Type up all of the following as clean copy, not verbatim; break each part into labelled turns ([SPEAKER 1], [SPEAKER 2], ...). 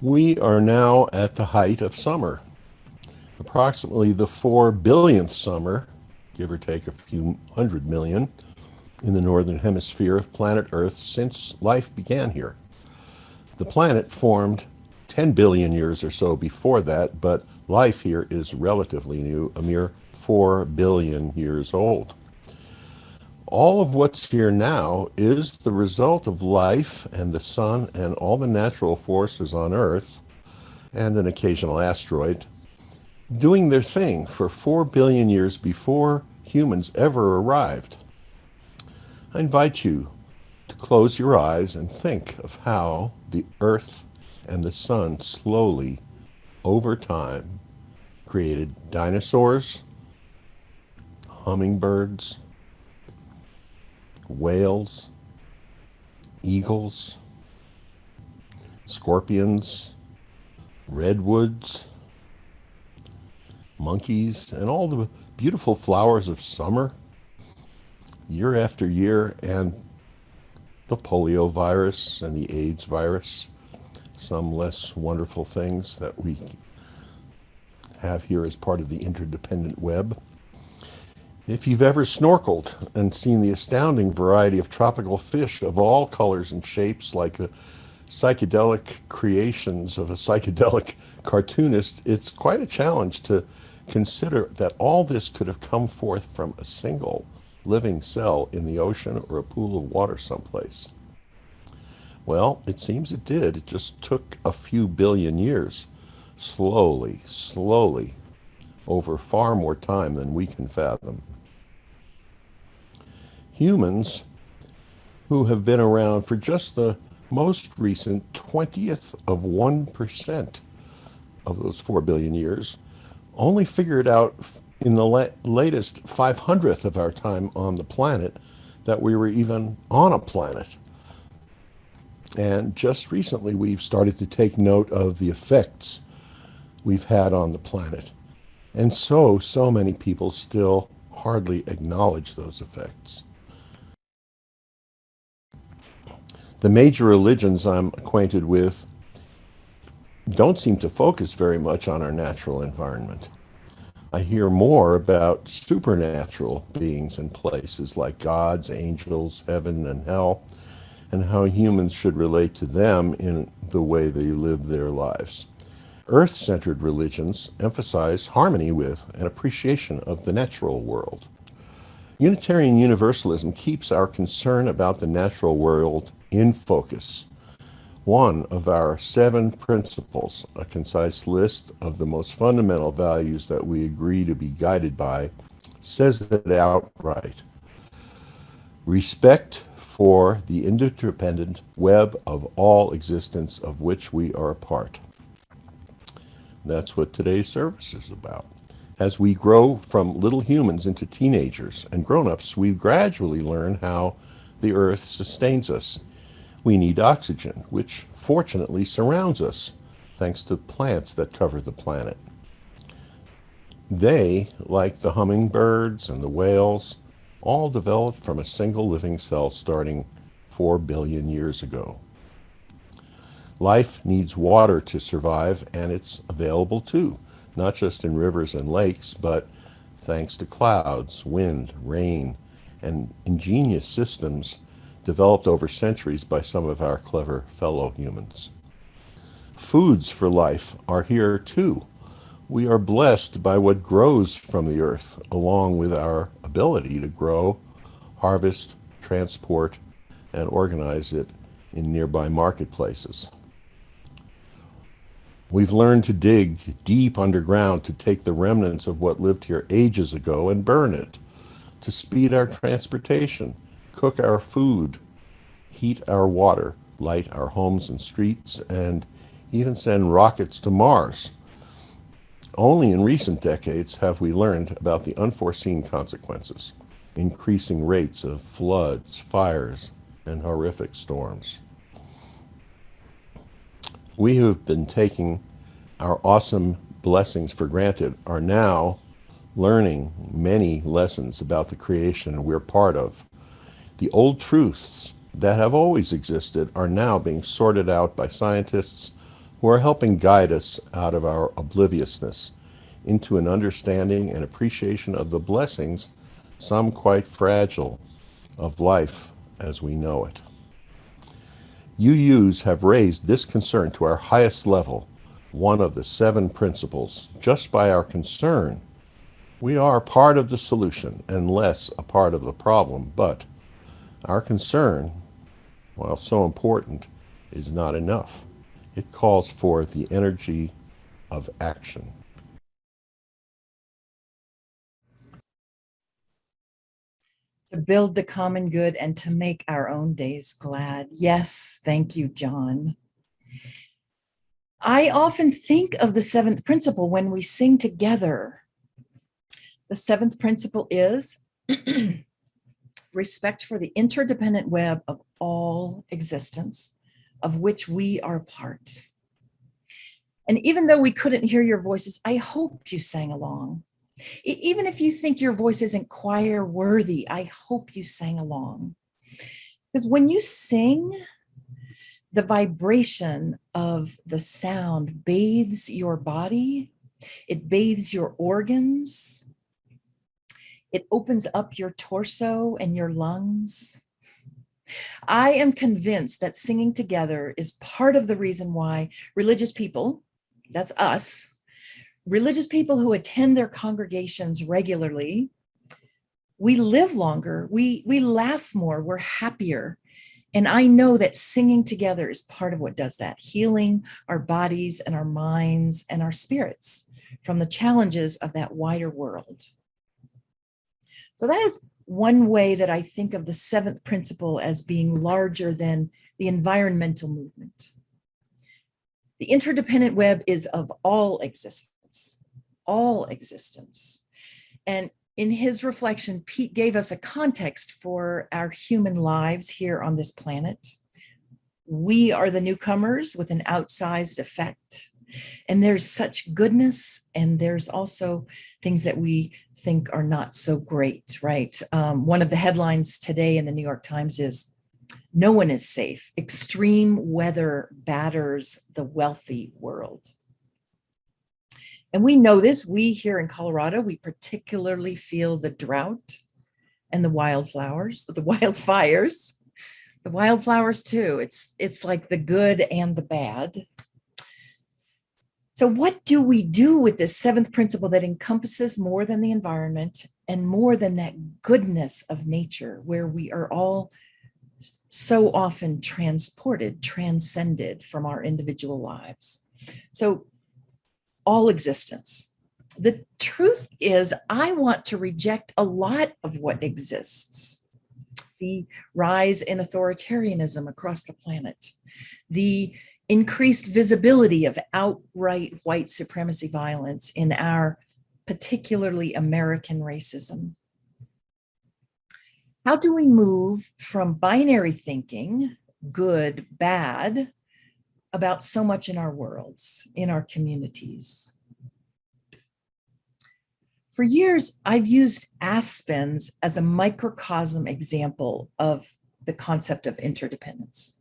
[SPEAKER 1] We are now at the height of summer, approximately the 4 billionth summer, give or take a few 100 million, in the northern hemisphere of planet Earth since life began here. The planet formed 10 billion years or so before that, but life here is relatively new, a mere 4 billion years old. All of what's here now is the result of life and the sun and all the natural forces on Earth and an occasional asteroid doing their thing for 4 billion years before humans ever arrived. I invite you to close your eyes and think of how the Earth and the sun slowly, over time, created dinosaurs, hummingbirds, whales, eagles, scorpions, redwoods, monkeys, and all the beautiful flowers of summer year after year, and the polio virus and the AIDS virus, some less wonderful things that we have here as part of the interdependent web. If you've ever snorkeled and seen the astounding variety of tropical fish of all colors and shapes, like the psychedelic creations of a psychedelic cartoonist, it's quite a challenge to consider that all this could have come forth from a single living cell in the ocean or a pool of water someplace. Well, it seems it did. It just took a few billion years, slowly, slowly, over far more time than we can fathom. Humans, who have been around for just the most recent 20th of 1% of those 4 billion years, only figured out in the latest 500th of our time on the planet that we were even on a planet. And just recently, we've started to take note of the effects we've had on the planet. And so many people still hardly acknowledge those effects. The major religions I'm acquainted with don't seem to focus very much on our natural environment. I hear more about supernatural beings and places like gods, angels, heaven, and hell, and how humans should relate to them in the way they live their lives. Earth-centered religions emphasize harmony with and appreciation of the natural world. Unitarian Universalism keeps our concern about the natural world in focus. One of our 7 principles, a concise list of the most fundamental values that we agree to be guided by, says it outright. Respect for the interdependent web of all existence of which we are a part. That's what today's service is about. As we grow from little humans into teenagers and grown-ups, we gradually learn how the earth sustains us. We need oxygen, which fortunately surrounds us, thanks to plants that cover the planet. They, like the hummingbirds and the whales, all developed from a single living cell starting 4 billion years ago. Life needs water to survive, and it's available too, not just in rivers and lakes, but thanks to clouds, wind, rain, and ingenious systems developed over centuries by some of our clever fellow humans. Foods for life are here too. We are blessed by what grows from the earth, along with our ability to grow, harvest, transport, and organize it in nearby marketplaces. We've learned to dig deep underground to take the remnants of what lived here ages ago and burn it, to speed our transportation, cook our food, heat our water, light our homes and streets, and even send rockets to Mars. Only in recent decades have we learned about the unforeseen consequences, increasing rates of floods, fires, and horrific storms. We who have been taking our awesome blessings for granted are now learning many lessons about the creation we're part of. The old truths that have always existed are now being sorted out by scientists, who are helping guide us out of our obliviousness into an understanding and appreciation of the blessings, some quite fragile, of life as we know it. UUs have raised this concern to our highest level, one of the 7 principles, just by our concern. We are part of the solution and less a part of the problem, but our concern, while so important, is not enough. It calls for the energy of action.
[SPEAKER 2] To build the common good and to make our own days glad. Yes, thank you, John. I often think of the 7th principle when we sing together. The 7th principle is respect for the interdependent web of all existence, of which we are part. And even though we couldn't hear your voices, I hope you sang along. Even if you think your voice isn't choir worthy, I hope you sang along. Because when you sing, the vibration of the sound bathes your body, it bathes your organs, it opens up your torso and your lungs. I am convinced that singing together is part of the reason why religious people, that's us, religious people who attend their congregations regularly, we live longer, we laugh more, we're happier. And I know that singing together is part of what does that, healing our bodies and our minds and our spirits from the challenges of that wider world. So that is one way that I think of the 7th principle as being larger than the environmental movement. The interdependent web is of all existence, all existence. And in his reflection, Pete gave us a context for our human lives here on this planet. We are the newcomers with an outsized effect. And there's such goodness, and there's also things that we think are not so great, right? One of the headlines today in the New York Times is, "No one is safe. Extreme weather batters the wealthy world." And we know this. We here in Colorado, we particularly feel the drought and the wildfires, the wildflowers too. It's like the good and the bad. So what do we do with this 7th principle that encompasses more than the environment and more than that goodness of nature, where we are all so often transported, transcended from our individual lives? So all existence. The truth is, I want to reject a lot of what exists. The rise in authoritarianism across the planet, the increased visibility of outright white supremacy violence in our particularly American racism. How do we move from binary thinking, good, bad, about so much in our worlds, in our communities? For years, I've used aspens as a microcosm example of the concept of interdependence.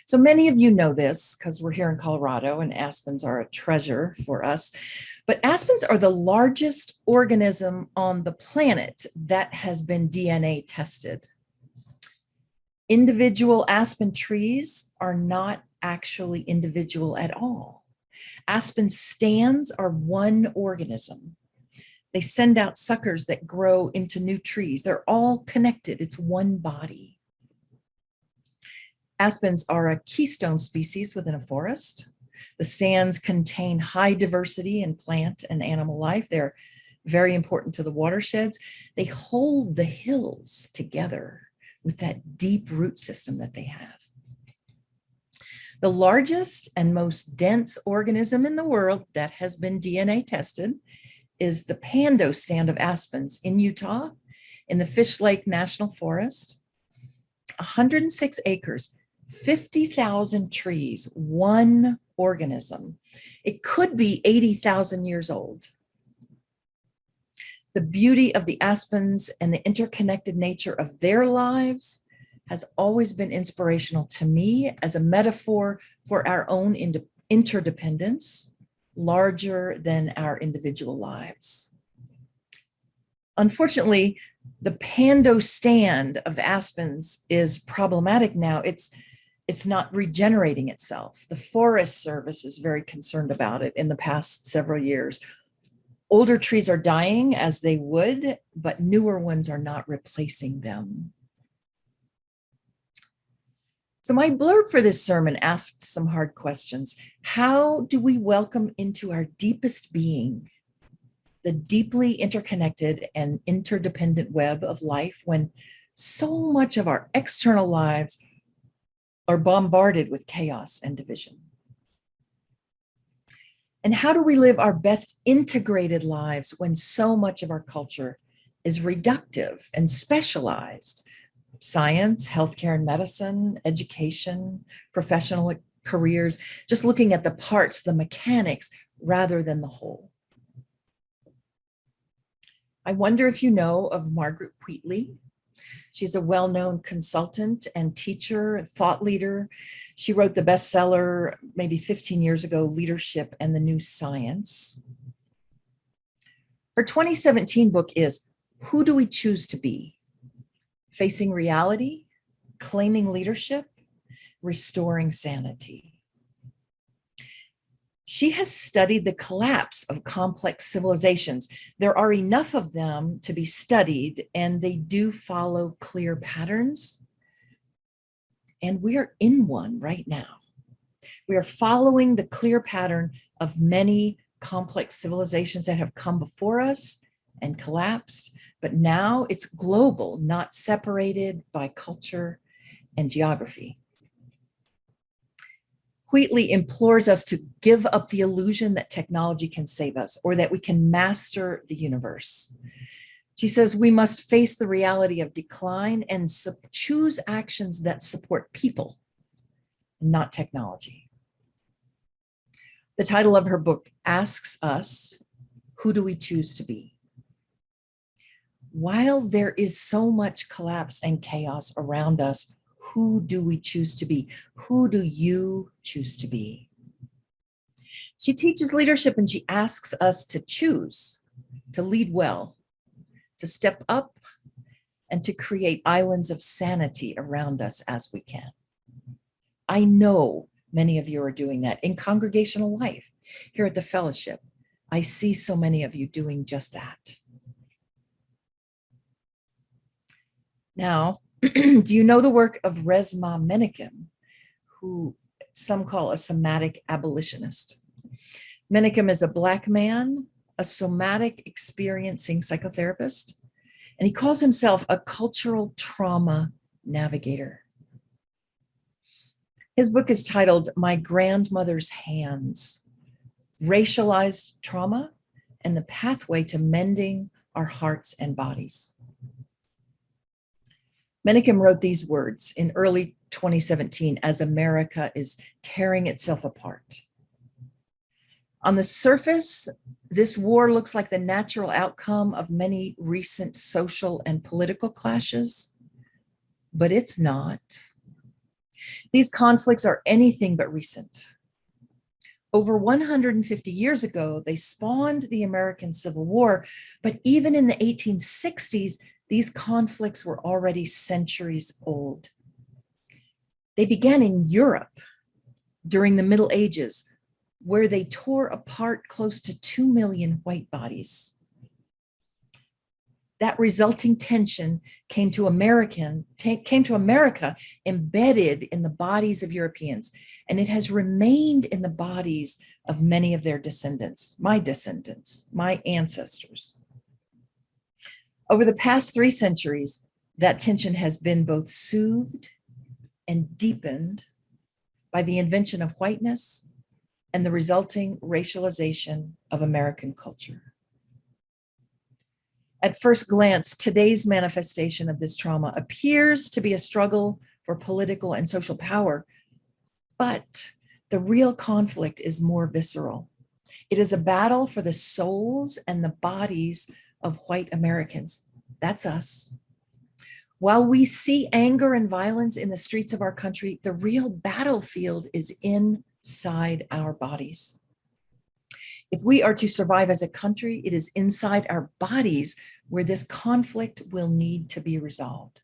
[SPEAKER 2] So many of you know this because we're here in Colorado and aspens are a treasure for us. But aspens are the largest organism on the planet that has been DNA tested. Individual aspen trees are not actually individual at all. Aspen stands are one organism. They send out suckers that grow into new trees. They're all connected. It's one body. Aspens are a keystone species within a forest. The stands contain high diversity in plant and animal life. They're very important to the watersheds. They hold the hills together with that deep root system that they have. The largest and most dense organism in the world that has been DNA tested is the Pando stand of aspens in Utah, in the Fish Lake National Forest. 106 acres, 50,000 trees, one organism. It could be 80,000 years old. The beauty of the aspens and the interconnected nature of their lives has always been inspirational to me as a metaphor for our own interdependence larger than our individual lives. Unfortunately, the pando stand of aspens is problematic now. It's not regenerating itself. The Forest Service is very concerned about it in the past several years. Older trees are dying as they would, but newer ones are not replacing them. So my blurb for this sermon asked some hard questions. How do we welcome into our deepest being the deeply interconnected and interdependent web of life when so much of our external lives are bombarded with chaos and division? And how do we live our best integrated lives when so much of our culture is reductive and specialized? Science, healthcare and medicine, education, professional careers, just looking at the parts, the mechanics, rather than the whole. I wonder if you know of Margaret Wheatley. She's a well-known consultant and teacher, thought leader. She wrote the bestseller maybe 15 years ago, Leadership and the New Science. Her 2017 book is Who Do We Choose to Be? Facing Reality, Claiming Leadership, Restoring Sanity. She has studied the collapse of complex civilizations. There are enough of them to be studied, and they do follow clear patterns. And we are in one right now. We are following the clear pattern of many complex civilizations that have come before us and collapsed, but now it's global, not separated by culture and geography. Wheatley implores us to give up the illusion that technology can save us or that we can master the universe. She says we must face the reality of decline and choose actions that support people, not technology. The title of her book asks us, who do we choose to be? While there is so much collapse and chaos around us, who do we choose to be? Who do you choose to be? She teaches leadership and she asks us to choose, to lead well, to step up, and to create islands of sanity around us as we can. I know many of you are doing that in congregational life. Here at the fellowship, I see so many of you doing just that. Now, do you know the work of Resmaa Menakem, who some call a somatic abolitionist? Menakem is a Black man, a somatic experiencing psychotherapist, and he calls himself a cultural trauma navigator. His book is titled My Grandmother's Hands, Racialized Trauma and the Pathway to Mending Our Hearts and Bodies. Menakem wrote these words in early 2017 as America is tearing itself apart. On the surface, this war looks like the natural outcome of many recent social and political clashes, but it's not. These conflicts are anything but recent. Over 150 years ago, they spawned the American Civil War, but even in the 1860s, these conflicts were already centuries old. They began in Europe during the Middle Ages, where they tore apart close to 2 million white bodies. That resulting tension came to America embedded in the bodies of Europeans, and it has remained in the bodies of many of their descendants, my ancestors. Over the past 3 centuries, that tension has been both soothed and deepened by the invention of whiteness and the resulting racialization of American culture. At first glance, today's manifestation of this trauma appears to be a struggle for political and social power, but the real conflict is more visceral. It is a battle for the souls and the bodies of white Americans. That's us. While we see anger and violence in the streets of our country, the real battlefield is in inside our bodies. If we are to survive as a country, it is inside our bodies where this conflict will need to be resolved.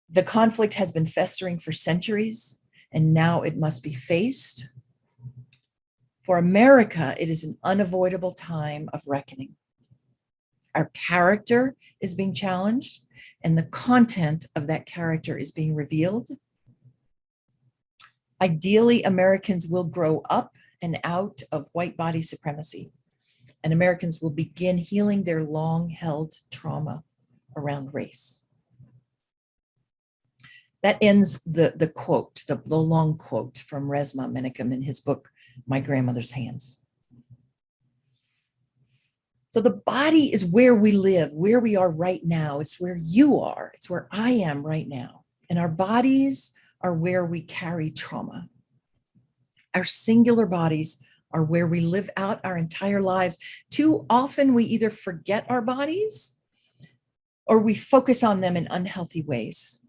[SPEAKER 2] The conflict has been festering for centuries, and now it must be faced. For America, it is an unavoidable time of reckoning. Our character is being challenged, and the content of that character is being revealed. Ideally, Americans will grow up and out of white body supremacy, and Americans will begin healing their long-held trauma around race. That ends the quote, the long quote from Resmaa Menakem in his book, My Grandmother's Hands. So the body is where we live, where we are right now. It's where you are. It's where I am right now. And our bodies are where we carry trauma. Our singular bodies are where we live out our entire lives. Too often we either forget our bodies or we focus on them in unhealthy ways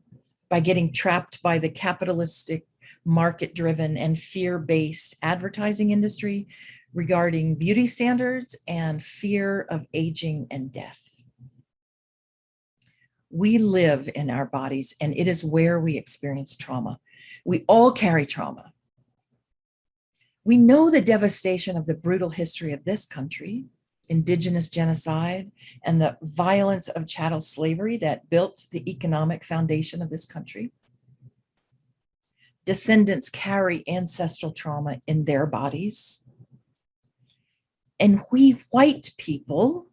[SPEAKER 2] by getting trapped by the capitalistic, market-driven, and fear-based advertising industry regarding beauty standards and fear of aging and death. We live in our bodies, and it is where we experience trauma. We all carry trauma. We know the devastation of the brutal history of this country, indigenous genocide, and the violence of chattel slavery that built the economic foundation of this country. Descendants carry ancestral trauma in their bodies. And we white people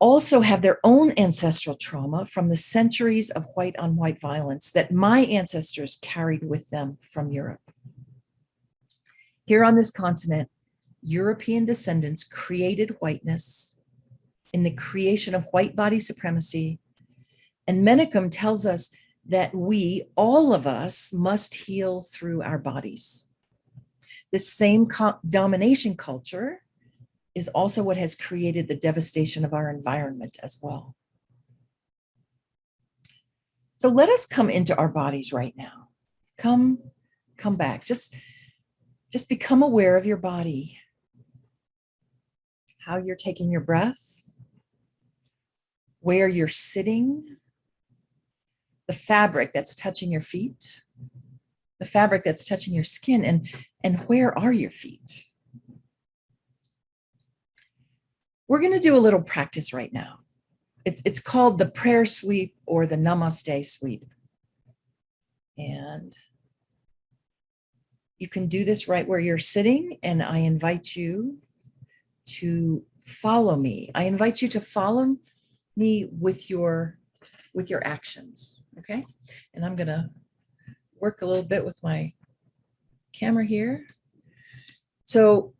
[SPEAKER 2] also have their own ancestral trauma from the centuries of white on white violence that my ancestors carried with them from Europe. Here on this continent, European descendants created whiteness in the creation of white body supremacy. And Menakem tells us that we, all of us, must heal through our bodies. This same domination culture is also what has created the devastation of our environment as well. So let us come into our bodies right now. Come back. Just become aware of your body, how you're taking your breath, where you're sitting, the fabric that's touching your feet, the fabric that's touching your skin, and where are your feet? We're going to do a little practice right now. It's called the prayer sweep or the namaste sweep. And you can do this right where you're sitting, and I invite you to follow me. I invite you to follow me with your actions, okay? And I'm gonna work a little bit with my camera here. So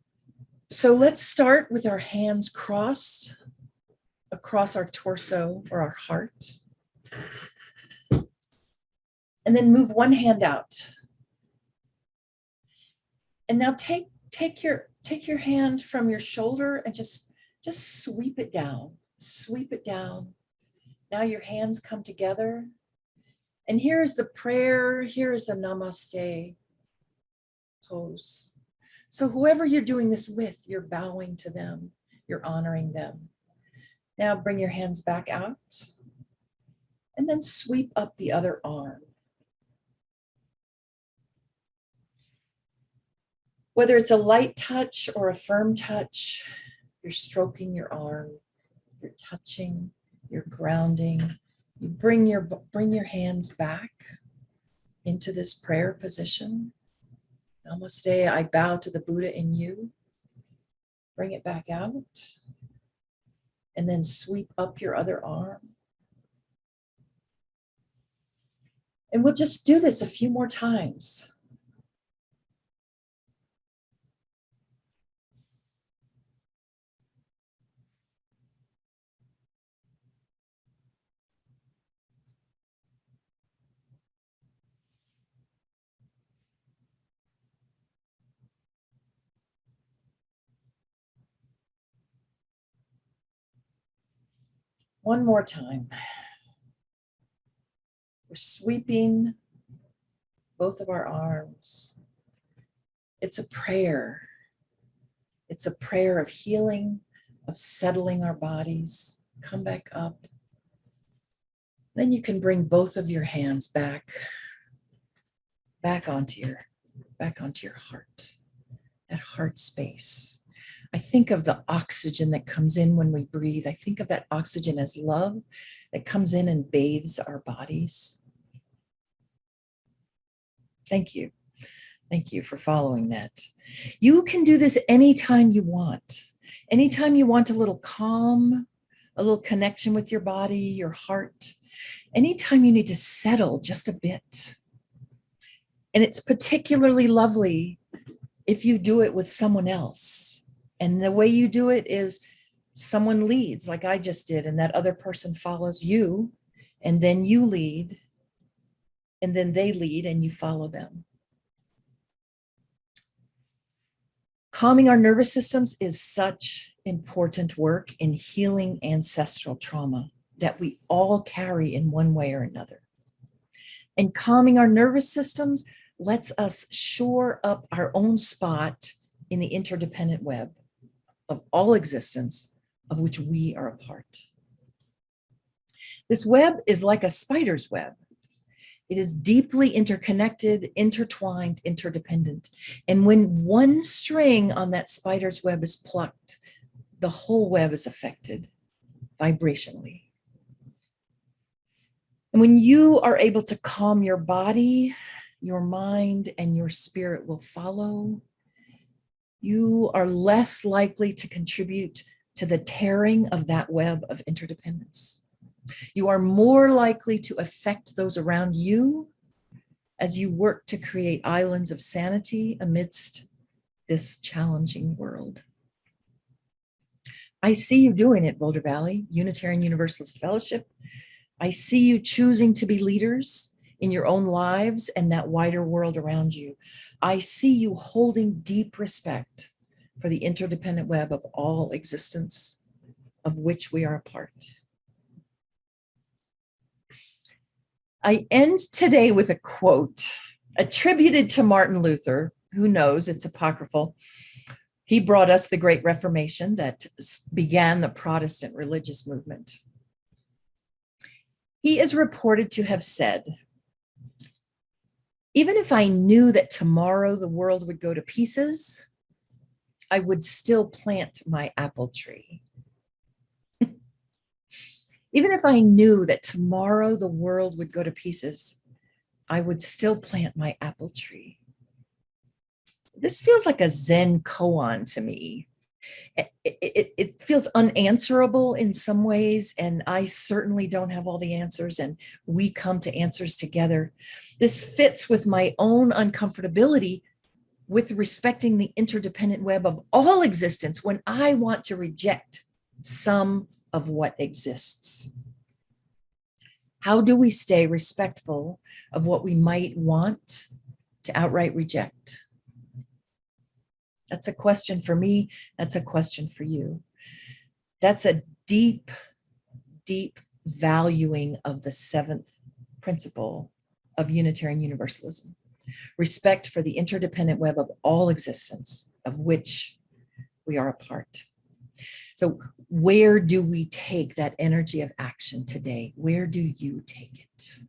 [SPEAKER 2] let's start with our hands crossed across our torso or our heart. And then move one hand out. And now take your hand from your shoulder and just sweep it down. Sweep it down. Now your hands come together. And here is the prayer. Here is the namaste pose. So whoever you're doing this with, you're bowing to them. You're honoring them. Now bring your hands back out. And then sweep up the other arm. Whether it's a light touch or a firm touch, you're stroking your arm, you're touching, you're grounding. You bring your hands back into this prayer position. Namaste, I bow to the Buddha in you. Bring it back out. And then sweep up your other arm. And we'll just do this a few more times. One more time. We're sweeping both of our arms. It's a prayer. It's a prayer of healing, of settling our bodies. Come back up. Then you can bring both of your hands back onto your heart, that heart space. I think of the oxygen that comes in when we breathe. I think of that oxygen as love that comes in and bathes our bodies. Thank you. Thank you for following that. You can do this anytime you want. Anytime you want a little calm, a little connection with your body, your heart. Anytime you need to settle just a bit. And it's particularly lovely if you do it with someone else. And the way you do it is someone leads, like I just did, and that other person follows you, and then you lead, and then they lead, and you follow them. Calming our nervous systems is such important work in healing ancestral trauma that we all carry in one way or another. And calming our nervous systems lets us shore up our own spot in the interdependent web of all existence of which we are a part. This web is like a spider's web. It is deeply interconnected, intertwined, interdependent. And when one string on that spider's web is plucked, the whole web is affected vibrationally. And when you are able to calm your body, your mind, and your spirit will follow, you are less likely to contribute to the tearing of that web of interdependence. You are more likely to affect those around you as you work to create islands of sanity amidst this challenging world. I see you doing it, Boulder Valley Unitarian Universalist Fellowship. I see you choosing to be leaders in your own lives and that wider world around you. I see you holding deep respect for the interdependent web of all existence of which we are a part. I end today with a quote attributed to Martin Luther. Who knows, it's apocryphal. He brought us the Great Reformation that began the Protestant religious movement. He is reported to have said, "Even if I knew that tomorrow the world would go to pieces, I would still plant my apple tree." Even if I knew that tomorrow the world would go to pieces, I would still plant my apple tree. This feels like a Zen koan to me. It feels unanswerable in some ways, and I certainly don't have all the answers, and we come to answers together. This fits with my own uncomfortability with respecting the interdependent web of all existence when I want to reject some of what exists. How do we stay respectful of what we might want to outright reject? That's a question for me. That's a question for you. That's a deep, deep valuing of the seventh principle of Unitarian Universalism. Respect for the interdependent web of all existence, of which we are a part. So where do we take that energy of action today? Where do you take it?